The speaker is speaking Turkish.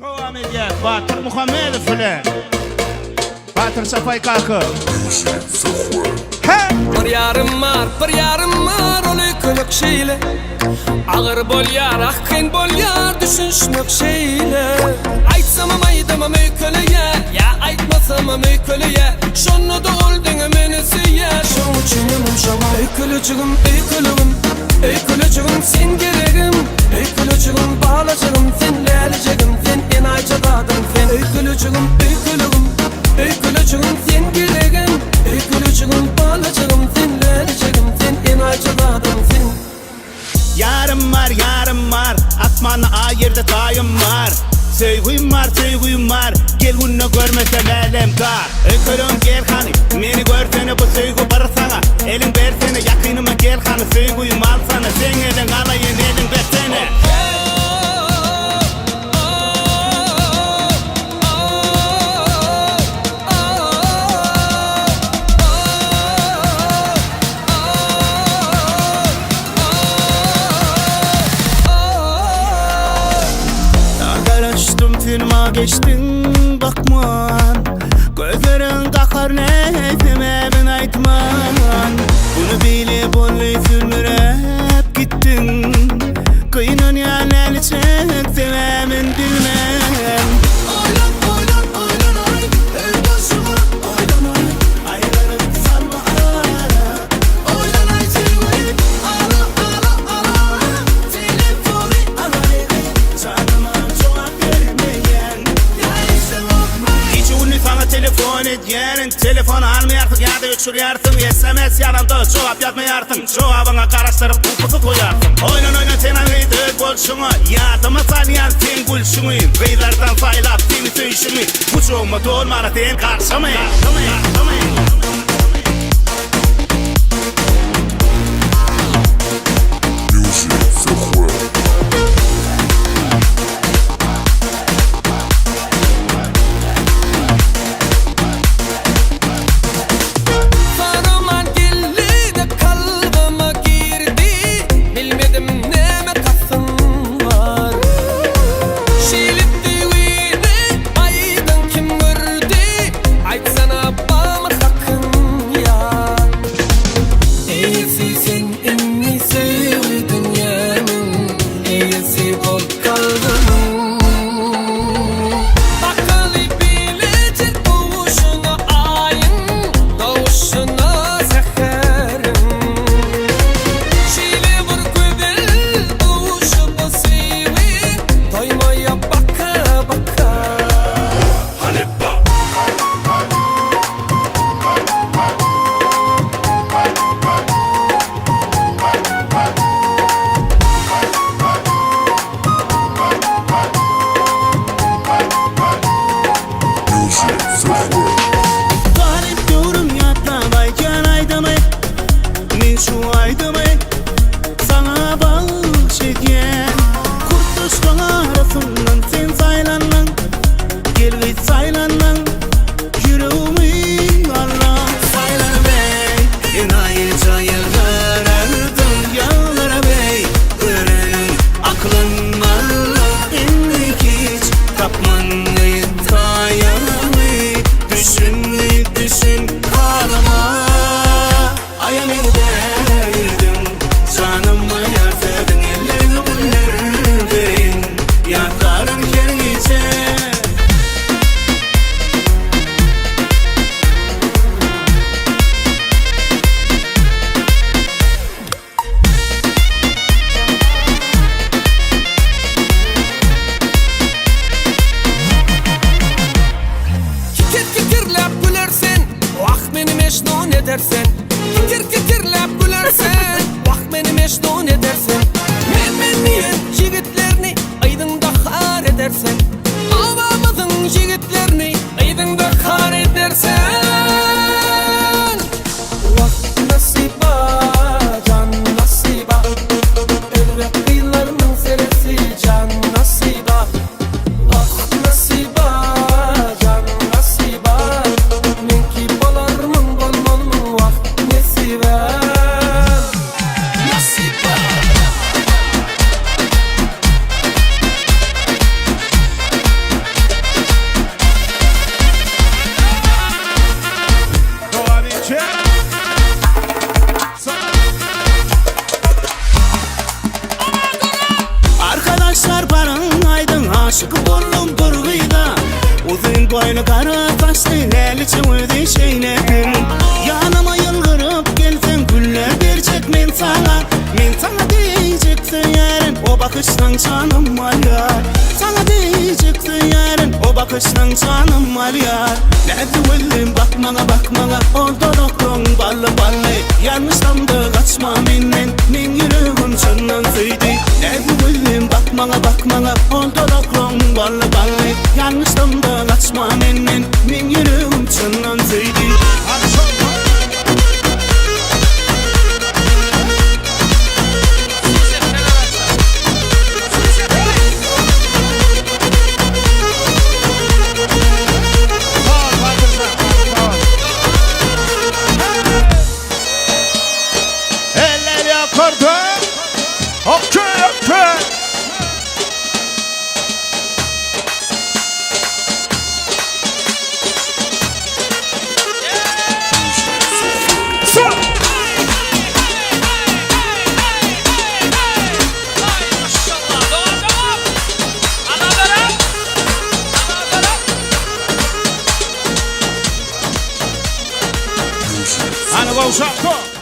Devam ediyor. Batır Muhammedov ile Batır Safay Kakı. Bir yarım var, onu kölük şeyle. Ağır bol yar, akın bol yar, düşünüşmek şeyle. Aytsamam aydamam öykölüye, ya aytmasamam öykölüye. Şonu da oldun menisiye, şonu çiğnemem şama. Öykölücüğüm, öykölücüğüm sen gereğim. Öykölücüğüm bağlacığım, sen leleceğim, sen en aycadadın sen. Öykölücüğüm, öykölücüğüm sen gereğim. Öykölücüğüm bağlacığım, sen leleceğim, sen en aycadadın sen. Yarım var, asmanı ayırda tayım var. Söygüyüm var, gel bunu görmesen elem dar. Öykölüm gel hani, meni görsene bu söygü barı sana. Elin versene yakınıma gel hani, söygüyüm al sana. Sen elin alayın elin versene. Firma geçtin bakman, gözlerin kakar neysememin aytman. Bunu bilip onlu sürmürep gittin, kıyının yanel çek sevemin bilmem. Oylan ay, el başıma oylan ay. Aylarım sarma ara, oylan ay seni ara. Telefonu arayı, canıma cevap vermeyen. Hiç ünlü sana telefon edyen, telefon almayarsın ya da uçuruyarsın. SMS yanında cevap yazmayarsın, cevabına karıştırıp kupusu koyarsın. Oynan sen anıydı bolşunu, yadıma salyan sen gülşünü. Beylerden saylap seni söyüşünü, kucuğuma dolmara sen karşımı. aşık boldum bir gıyda. Uzun boylu kara taşlı leli çöwüdi şeyledim. Yanıma yılgırıp gelsen güller verecek men sana diyeceksin yarın o bakıştan canım var yar. Sana diyeceksin yarın o bakıştan canım var yar. Nerede öldüm bakmana oldu dokun ballı yanlıştan da kaçma menden men yüreğim candan sıydı. Nerede öldüm bakmana oldu dokun ballı yanlıştan da kaçma menden men yüreğim candan sıydı. Ana Bolshako.